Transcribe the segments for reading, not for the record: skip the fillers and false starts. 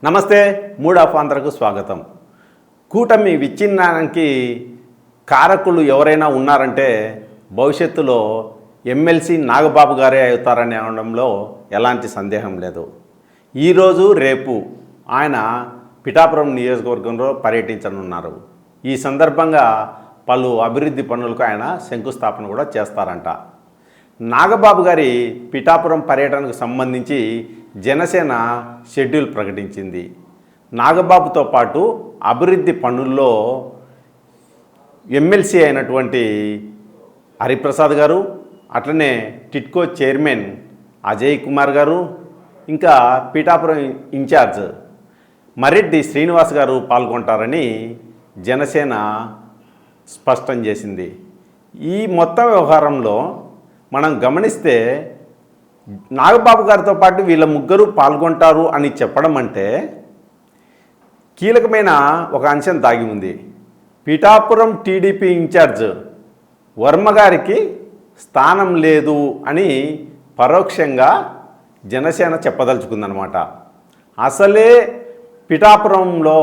నమస్తే మూడాఫాంధ్రకు స్వాగతం. కూటమి విచ్ఛిన్నానికి కారకులు ఎవరైనా ఉన్నారంటే భవిష్యత్తులో ఎమ్మెల్సీ నాగబాబు గారే అవుతారని అనడంలో ఎలాంటి సందేహం లేదు. ఈరోజు రేపు ఆయన పిఠాపురం నియోజకవర్గంలో పర్యటించనున్నారు. ఈ సందర్భంగా పలు అభివృద్ధి పనులకు ఆయన శంకుస్థాపన కూడా చేస్తారంట. నాగబాబు గారి పిఠాపురం పర్యటనకు సంబంధించి జనసేన షెడ్యూల్ ప్రకటించింది. నాగబాబుతో పాటు అభివృద్ధి పనుల్లో ఎమ్మెల్సీ అయినటువంటి హరిప్రసాద్ గారు, అట్లనే టిట్కో చైర్మన్ అజయ్ కుమార్ గారు, ఇంకా పిఠాపురం ఇన్ఛార్జ్ మరెడ్డి శ్రీనివాస్ గారు పాల్గొంటారని జనసేన స్పష్టం చేసింది. ఈ మొత్తం వ్యవహారంలో మనం గమనిస్తే నాగబాబు గారితో పాటు వీళ్ళ ముగ్గురు పాల్గొంటారు అని చెప్పడం అంటే కీలకమైన ఒక అంశం దాగి ఉంది. పిఠాపురం టీడీపీ ఇన్ఛార్జ్ వర్మ గారికి స్థానం లేదు అని పరోక్షంగా జనసేన చెప్పదలుచుకుందనమాట. అసలే పిఠాపురంలో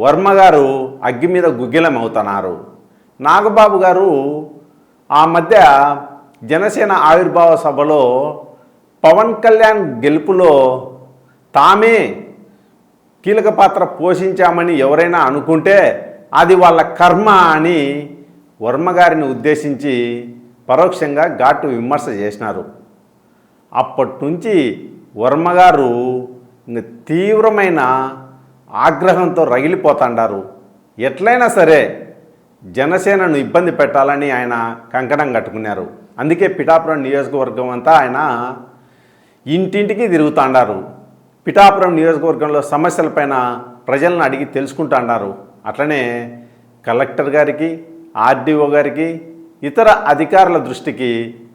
వర్మ గారు అగ్గి మీద గుగ్గిలం అవుతున్నారు. నాగబాబు గారు ఆ మధ్య జనసేన ఆవిర్భావ సభలో పవన్ కళ్యాణ్ గెలుపులో తామే కీలక పాత్ర పోషించామని ఎవరైనా అనుకుంటే అది వాళ్ళ కర్మ అని వర్మ గారిని ఉద్దేశించి పరోక్షంగా ఘాటు విమర్శ చేసినారు. అప్పటి నుంచి వర్మ గారు తీవ్రమైన ఆగ్రహంతో రగిలిపోతాండారు. ఎట్లయినా సరే జనసేనను ఇబ్బంది పెట్టాలని ఆయన కంకణం కట్టుకున్నారు. అందుకే పిఠాపురం నియోజకవర్గం అంతా ఆయన ఇంటింటికి తిరుగుతాండారు. పిఠాపురం నియోజకవర్గంలో సమస్యలపైన ప్రజలను అడిగి తెలుసుకుంటాండారు. అట్లనే కలెక్టర్ గారికి, ఆర్డీఓ గారికి, ఇతర అధికారుల దృష్టికి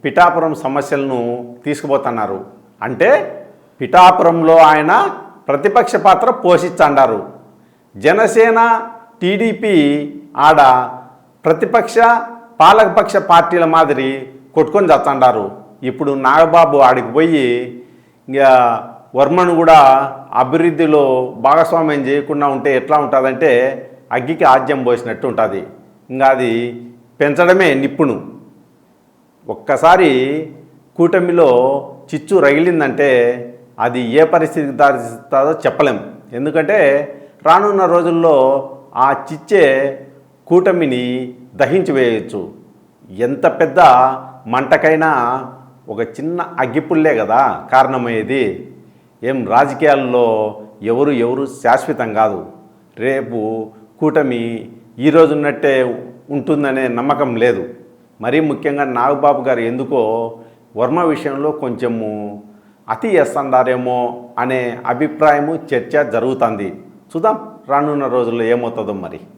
పిఠాపురం సమస్యలను తీసుకుపోతున్నారు. అంటే పిఠాపురంలో ఆయన ప్రతిపక్ష పాత్ర పోషించాండారు. జనసేన టీడీపీ ఆడ ప్రతిపక్ష పాలకపక్ష పార్టీల మాదిరి కొట్టుకొని చచ్చాండారు. ఇప్పుడు నాగబాబు ఆడికి పోయి ఇంకా వర్మను కూడా అభివృద్ధిలో భాగస్వామ్యం చేయకుండా ఉంటే ఎట్లా ఉంటుందంటే అగ్గికి ఆజ్యం పోసినట్టు ఉంటుంది. ఇంకా అది పెంచడమే నిప్పును. ఒక్కసారి కూటమిలో చిచ్చు రగిలిందంటే అది ఏ పరిస్థితికి దారితీస్తుందో చెప్పలేం. ఎందుకంటే రానున్న రోజుల్లో ఆ చిచ్చే కూటమిని దహించి వేయచ్చు. ఎంత పెద్ద మంటకైనా ఒక చిన్న అగ్గిపుల్లే కదా కారణమయ్యేది. ఏం రాజకీయాల్లో ఎవరు శాశ్వతం కాదు. రేపు కూటమి ఈరోజు ఉన్నట్టే ఉంటుందనే నమ్మకం లేదు. మరీ ముఖ్యంగా నాగబాబు గారు ఎందుకో వర్మ విషయంలో కొంచెము అతి చేస్తాడారేమో అనే అభిప్రాయము చర్చ జరుగుతుంది. చూద్దాం రానున్న రోజుల్లో ఏమవుతుందో మరి.